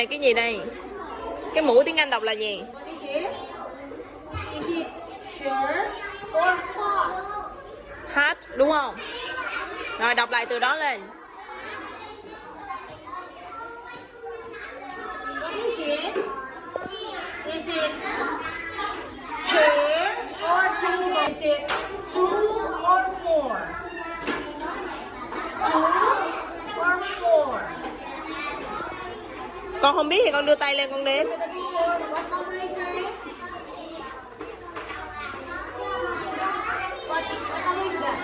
này cái gì đây? Cái mũ tiếng Anh đọc là gì? What is it? Is it sure or hot? Hat đúng không? Rồi đọc lại từ đó lên. What is it? Is it chair or table? Is it two or four? Two or four? Con không biết thì con đưa tay lên con đếm. Look at the picture. What number is it? What number is that?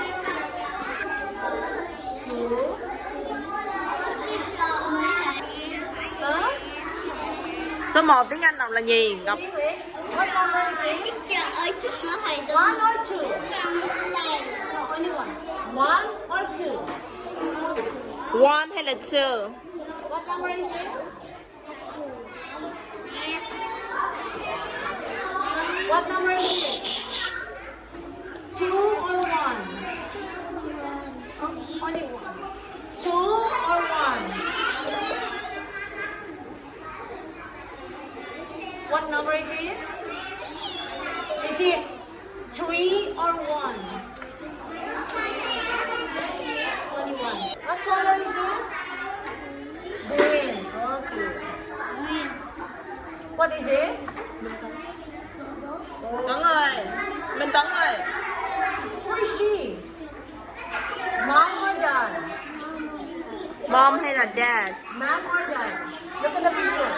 Two. Huh? Số 1 tiếng Anh đọc là gì? Đọc What number is it? One or two? No, only one. One or two? one hay là two? What number is it? What number is it? Two or one? Only one. Two or one? What number is it? Is it three or one? Only one. What color is it? Green. Okay. What is it? Tấn ơi, Minh Tấn ơi. Who is she? Mom or dad? Mom hay là dad? Mom or dad? Look at the picture.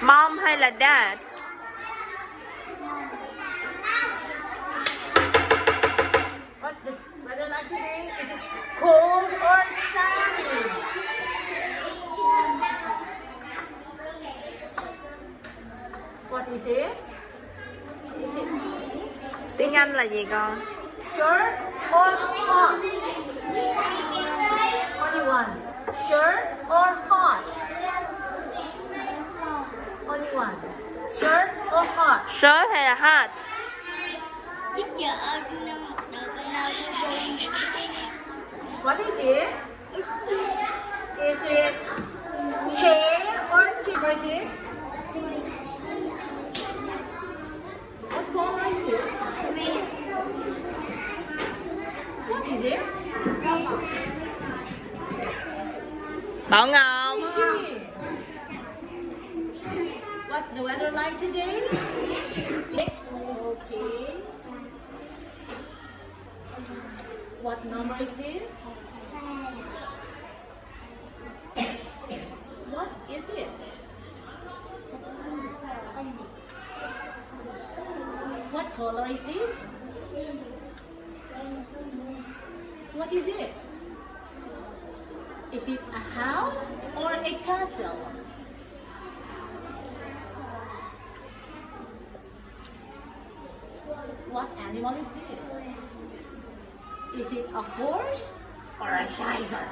Mom hay là dad? What's this weather like today? Is it cold or sunny? What is it? Is it Tiếng Anh là gì con? sure or hot? Only one. Sure or hot? Only one. Sure or hot? Shirt hay là hat? What is it? Is it chair or chair? What is it? What color is it? What is it? Bảo Ngọc. What's the weather like today? Six. Okay. What number is this? What is it? What color is this? What is it? Is it a house or a castle? What animal is this? Is it a horse or a tiger?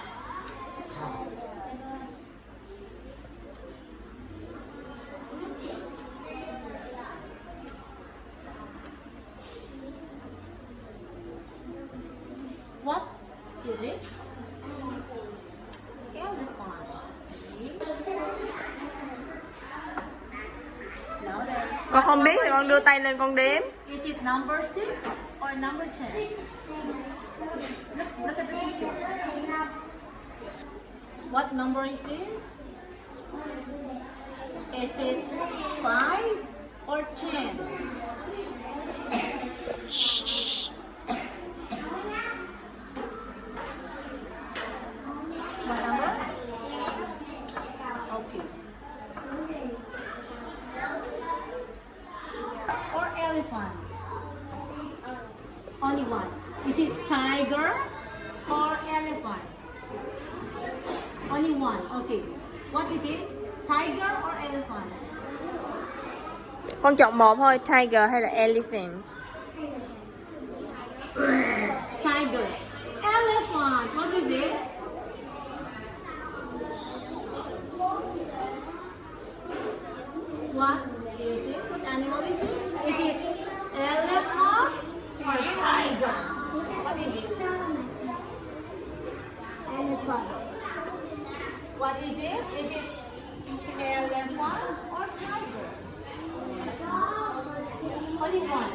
What is it? Elephant. Now then. Con không biết thì con đưa tay lên con đếm. Is it number 6 or number 10? Look at the picture. What number is this? Is it 5 or 10? What number? Okay. Or elephant? Only one. Is it tiger or elephant? Only one. Okay. What is it? Tiger or elephant? Con chọn một thôi, tiger hay là elephant? Tiger. Elephant. What is it? What is it? What animal is it? Is it elephant or tiger? What is it? Elephant. What is it? Is it elephant Only one.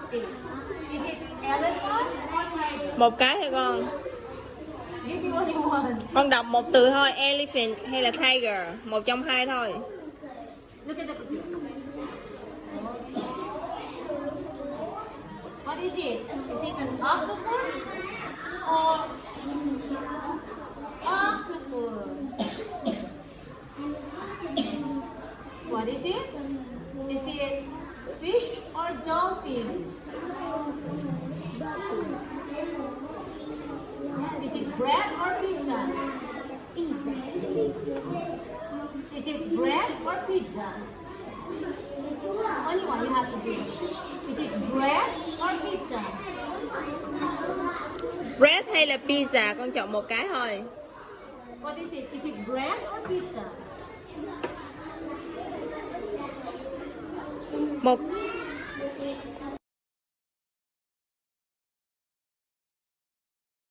Okay. Is it elephant or tiger? Một cái thôi con. Give me only one. Con đọc một từ thôi, elephant hay là tiger, một trong hai thôi. Look at the picture. What is it? Is it an octopus or octopus? What is it? Is it fish or dolphin? Is it bread or pizza? Is it bread or pizza? Only one you have to do. Is it bread or pizza? Bread hay là pizza, con chọn một cái thôi. What is it? Is it bread or pizza? Một